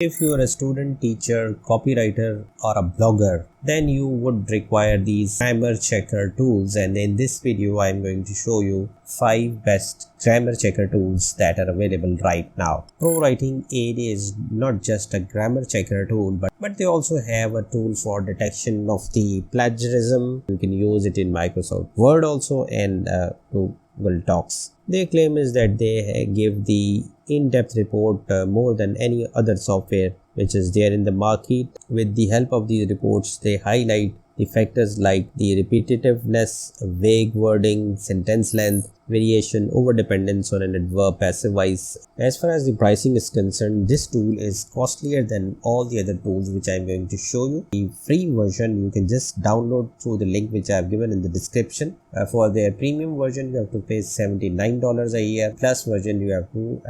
If you are a student, teacher, copywriter, or a blogger, then you would require these grammar checker tools, and in this video I am going to show you 5 best grammar checker tools that are available right now. ProwritingAid is not just a grammar checker tool, but they also have a tool for detection of the plagiarism. You can use it in Microsoft Word also and Google Docs. Their claim is that they give the in-depth report more than any other software which is there in the market. With the help of these reports, they highlight the factors like the repetitiveness, vague wording, sentence length, variation, overdependence on an adverb, passive voice. As far as the pricing is concerned, this tool is costlier than all the other tools which I am going to show you. The free version you can just download through the link which I have given in the description. For their premium version, you have to pay $79 a year. Plus version, you have to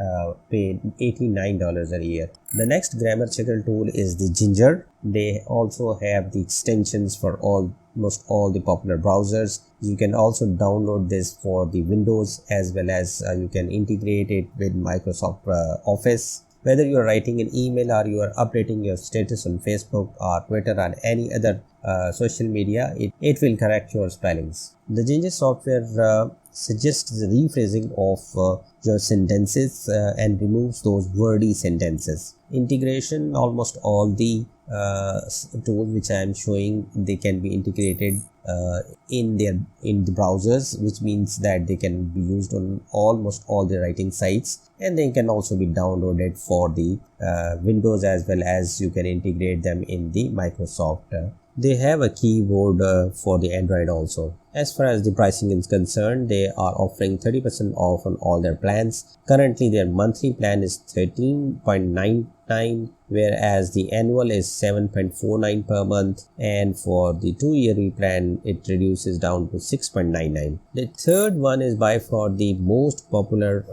pay $89 a year. The next grammar checker tool is the Ginger. They also have the extensions for almost all the popular browsers. You can also download this for the Windows, as well as you can integrate it with Microsoft Office. Whether you are writing an email or you are updating your status on Facebook or Twitter or any other social media, it will correct your spellings. The Ginger software suggests the rephrasing of your sentences and removes those wordy sentences. Integration, almost all the tools which I am showing, they can be integrated in the browsers, which means that they can be used on almost all the writing sites, and they can also be downloaded for the Windows, as well as you can integrate them in the Microsoft. They have a keyboard for the Android also. As far as the pricing is concerned, they are offering 30% off on all their plans. Currently, their monthly plan is $13.99, whereas the annual is $7.49 per month, and for the 2-yearly plan, it reduces down to $6.99. The third one is by far the most popular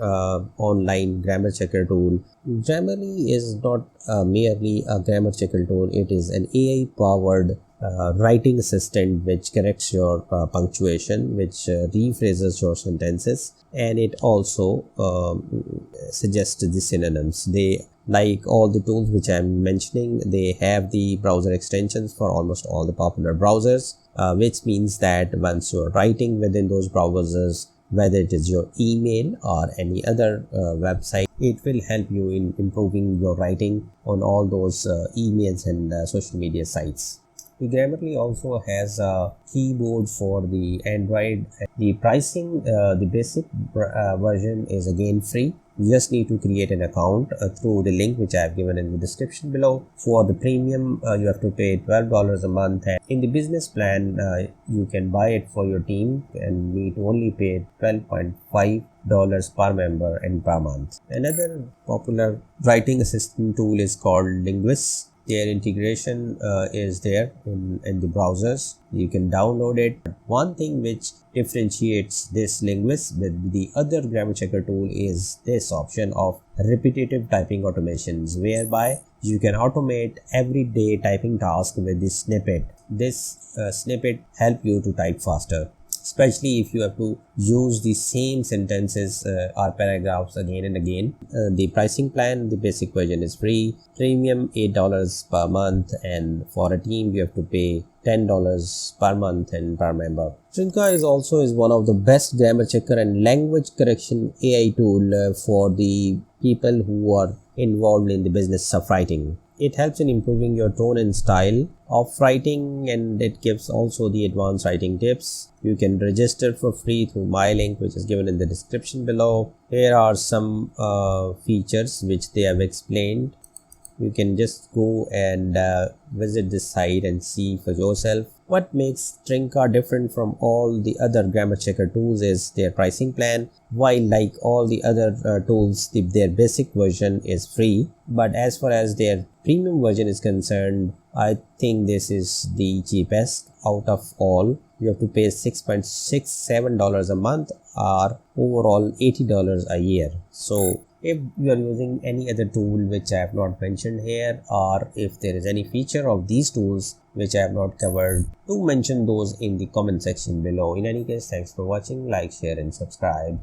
online grammar checker tool. Grammarly is not merely a grammar checker tool; it is an AI-powered writing assistant which corrects your punctuation, which rephrases your sentences, and it also suggests the synonyms. They, like all the tools which I am mentioning, they have the browser extensions for almost all the popular browsers, which means that once you are writing within those browsers, whether it is your email or any other website, it will help you in improving your writing on all those emails and social media sites. The Grammarly also has a keyboard for the Android. The pricing, the basic version is again free. You just need to create an account through the link which I have given in the description below. For the premium, you have to pay $12 a month, and in the business plan, you can buy it for your team and need to only pay $12.5 per member and per month. Another popular writing assistant tool is called Linguix. Their integration is there in the browsers. You can download it. One thing which differentiates this Linguix with the other grammar checker tool is this option of repetitive typing automations, whereby you can automate everyday typing task with this snippet. This snippet help you to type faster, especially if you have to use the same sentences or paragraphs again and again. The pricing plan, the basic version is free, premium $8 per month, and for a team you have to pay $10 per month and per member. Trinka is one of the best grammar checker and language correction AI tool for the people who are involved in the business of writing. It helps in improving your tone and style of writing, and it gives also the advanced writing tips. You can register for free through my link, which is given in the description below. Here are some features which they have explained. You can just go and visit this site and see for yourself. What makes Trinka different from all the other grammar checker tools is their pricing plan. While like all the other tools, their basic version is free, but as far as their premium version is concerned, I think this is the cheapest out of all. You have to pay $6.67 a month, or overall $80 a year. So if you are using any other tool which I have not mentioned here, or if there is any feature of these tools which I have not covered, do mention those in the comment section below. In any case, thanks for watching. Like, share and subscribe.